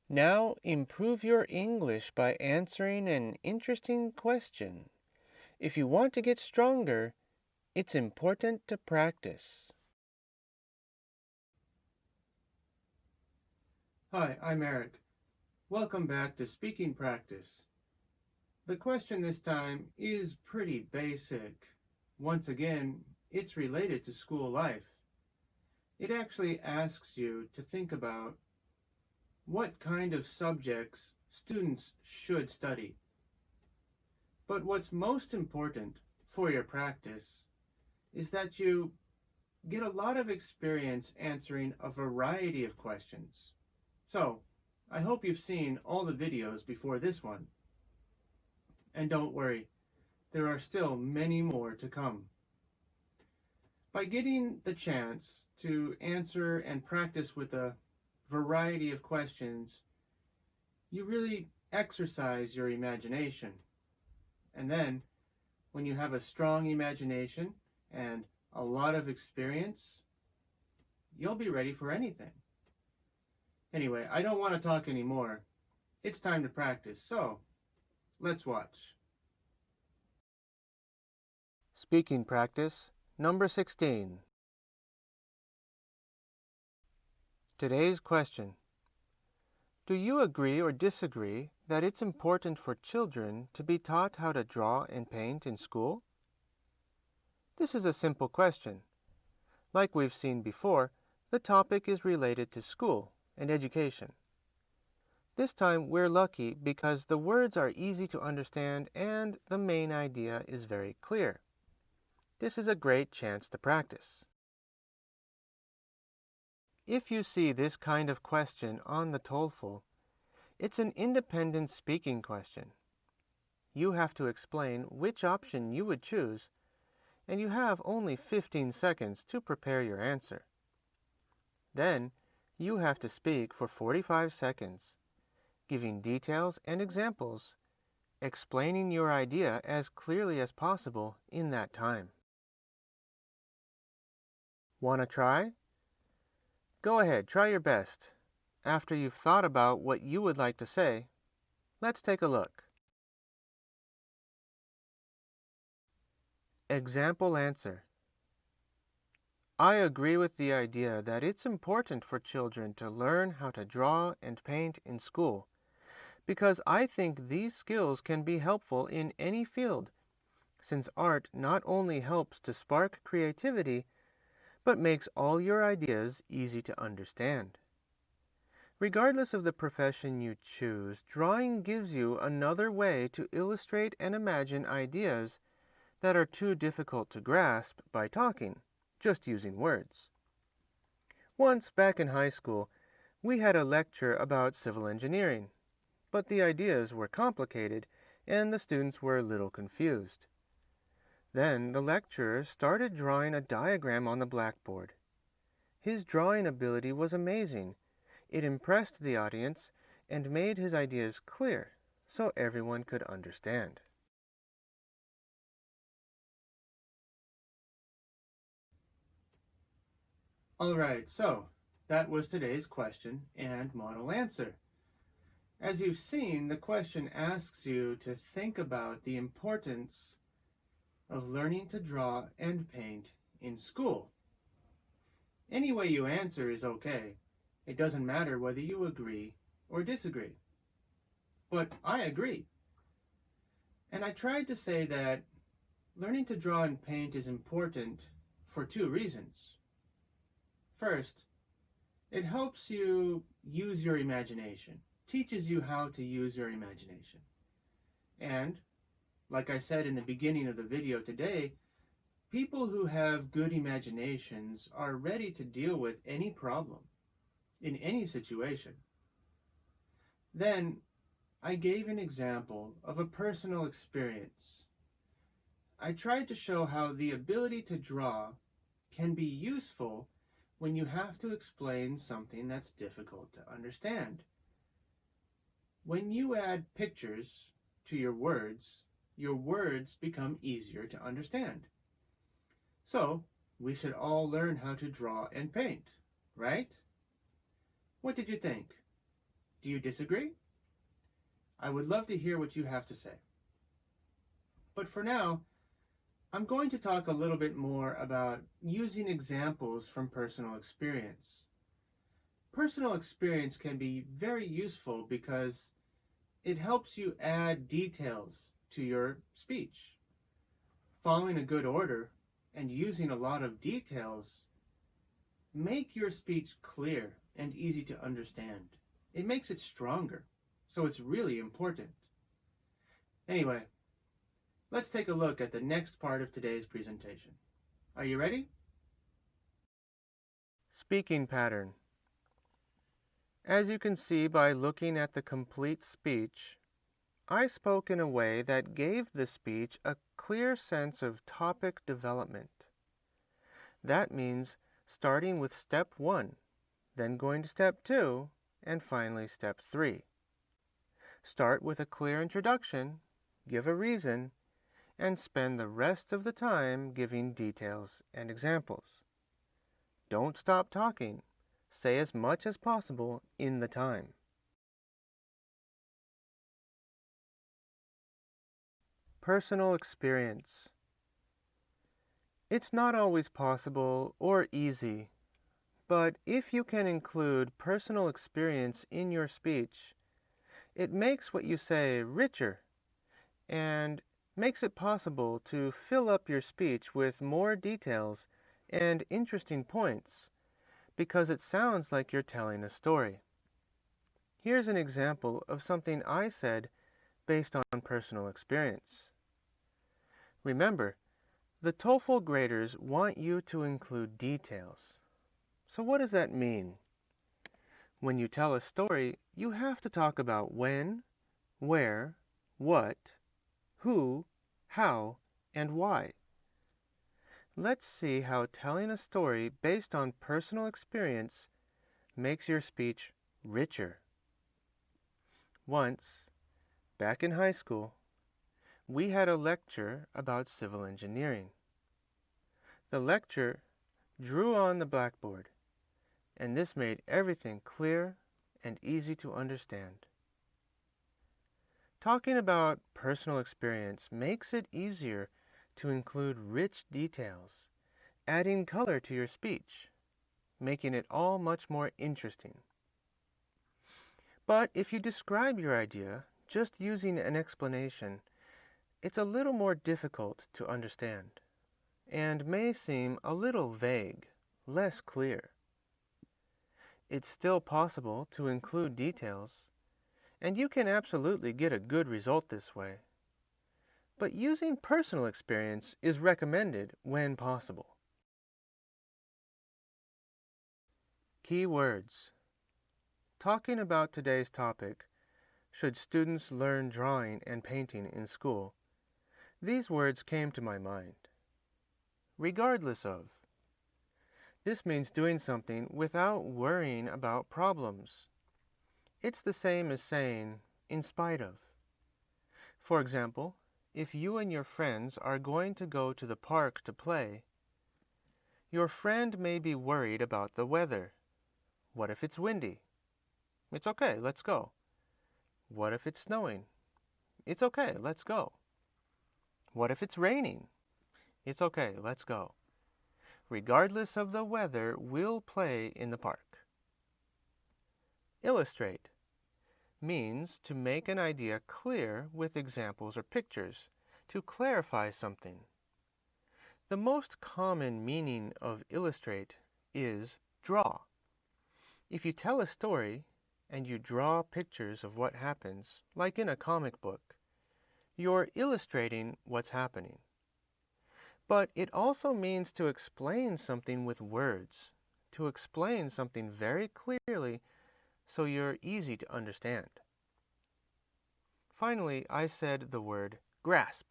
Now improve your English by answering an interesting question. If you want to get stronger, it's important to practice. Hi, I'm Eric. Welcome back to Speaking Practice. The question this time is pretty basic. Once again, it's related to school life. It actually asks you to think about what kind of subjects students should study. But what's most important for your practice is that you get a lot of experience answering a variety of questions. So, I hope you've seen all the videos before this one. And don't worry, there are still many more to come. By getting the chance to answer and practice with a variety of questions, you really exercise your imagination. And then, when you have a strong imagination and a lot of experience, you'll be ready for anything. Anyway, I don't want to talk anymore. It's time to practice, so let's watch. Speaking practice number 16. Today's question. Do you agree or disagree that it's important for children to be taught how to draw and paint in school? This is a simple question. Like we've seen before, the topic is related to school and education. This time we're lucky because the words are easy to understand and the main idea is very clear. This is a great chance to practice. If you see this kind of question on the TOEFL, it's an independent speaking question. You have to explain which option you would choose, and you have only 15 seconds to prepare your answer. Then, you have to speak for 45 seconds, giving details and examples, explaining your idea as clearly as possible in that time. Want to try? Go ahead, try your best. After you've thought about what you would like to say, let's take a look. Example answer. I agree with the idea that it's important for children to learn how to draw and paint in school, because I think these skills can be helpful in any field, since art not only helps to spark creativity, but makes all your ideas easy to understand. Regardless of the profession you choose, drawing gives you another way to illustrate and imagine ideas that are too difficult to grasp by talking, just using words. Once, back in high school, we had a lecture about civil engineering, but the ideas were complicated and the students were a little confused. Then the lecturer started drawing a diagram on the blackboard. His drawing ability was amazing. It impressed the audience and made his ideas clear so everyone could understand. Alright, so that was today's question and model answer. As you've seen, the question asks you to think about the importance of learning to draw and paint in school. Any way you answer is okay. It doesn't matter whether you agree or disagree. But I agree. And I tried to say that learning to draw and paint is important for two reasons. First, it helps you use your imagination, teaches you how to use your imagination. And, like I said in the beginning of the video today, people who have good imaginations are ready to deal with any problem, in any situation. Then, I gave an example of a personal experience. I tried to show how the ability to draw can be useful when you have to explain something that's difficult to understand. When you add pictures to your words become easier to understand. So, we should all learn how to draw and paint, right? What did you think? Do you disagree? I would love to hear what you have to say. But for now, I'm going to talk a little bit more about using examples from personal experience. Personal experience can be very useful because it helps you add details to your speech. Following a good order and using a lot of details make your speech clear and easy to understand. It makes it stronger, so it's really important. Anyway, let's take a look at the next part of today's presentation. Are you ready? Speaking pattern. As you can see by looking at the complete speech, I spoke in a way that gave the speech a clear sense of topic development. That means starting with step 1, then going to step 2, and finally step 3. Start with a clear introduction, give a reason, and spend the rest of the time giving details and examples. Don't stop talking. Say as much as possible in the time. Personal experience. It's not always possible or easy, but if you can include personal experience in your speech, it makes what you say richer and makes it possible to fill up your speech with more details and interesting points because it sounds like you're telling a story. Here's an example of something I said based on personal experience. Remember, the TOEFL graders want you to include details. So what does that mean? When you tell a story, you have to talk about when, where, what, who, how, and why. Let's see how telling a story based on personal experience makes your speech richer. Once, back in high school, we had a lecture about civil engineering. The lecture drew on the blackboard, and this made everything clear and easy to understand. Talking about personal experience makes it easier to include rich details, adding color to your speech, making it all much more interesting. But if you describe your idea just using an explanation, it's a little more difficult to understand and may seem a little vague, less clear. It's still possible to include details, and you can absolutely get a good result this way. But using personal experience is recommended when possible. Key words. Talking about today's topic, should students learn drawing and painting in school, these words came to my mind. Regardless of. This means doing something without worrying about problems. It's the same as saying, in spite of. For example, if you and your friends are going to go to the park to play, your friend may be worried about the weather. What if it's windy? It's okay, let's go. What if it's snowing? It's okay, let's go. What if it's raining? It's okay, let's go. Regardless of the weather, we'll play in the park. Illustrate means to make an idea clear with examples or pictures, to clarify something. The most common meaning of illustrate is draw. If you tell a story and you draw pictures of what happens, like in a comic book, you're illustrating what's happening. But it also means to explain something with words, to explain something very clearly so you're easy to understand. Finally, I said the word grasp.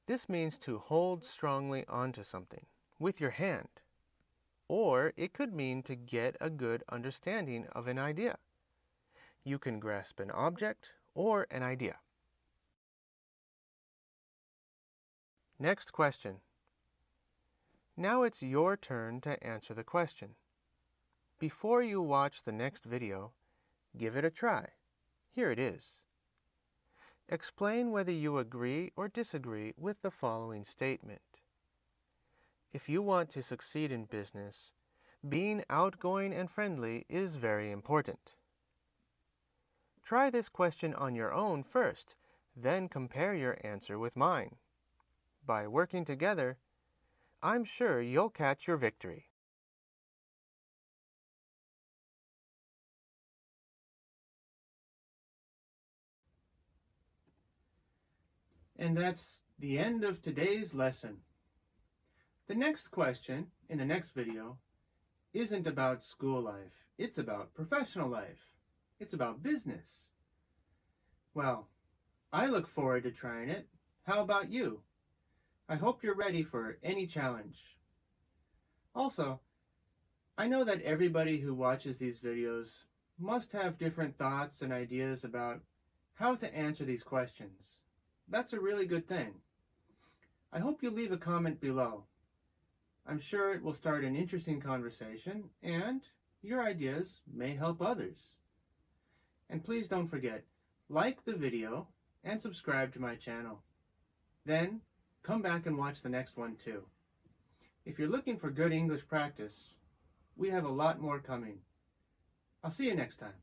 This means to hold strongly onto something with your hand, or it could mean to get a good understanding of an idea. You can grasp an object or an idea. Next question. Now it's your turn to answer the question. Before you watch the next video, Give it a try. Here it is. Explain whether you agree or disagree with the following statement. If you want to succeed in business, being outgoing and friendly is very important. Try this question on your own first, then compare your answer with mine. By working together, I'm sure you'll catch your victory. And that's the end of today's lesson. The next question in the next video isn't about school life. It's about professional life. It's about business. Well, I look forward to trying it. How about you? I hope you're ready for any challenge. Also, I know that everybody who watches these videos must have different thoughts and ideas about how to answer these questions. That's a really good thing. I hope you leave a comment below. I'm sure it will start an interesting conversation, and your ideas may help others. And please don't forget, like the video and subscribe to my channel. Then, come back and watch the next one too. If you're looking for good English practice, we have a lot more coming. I'll see you next time.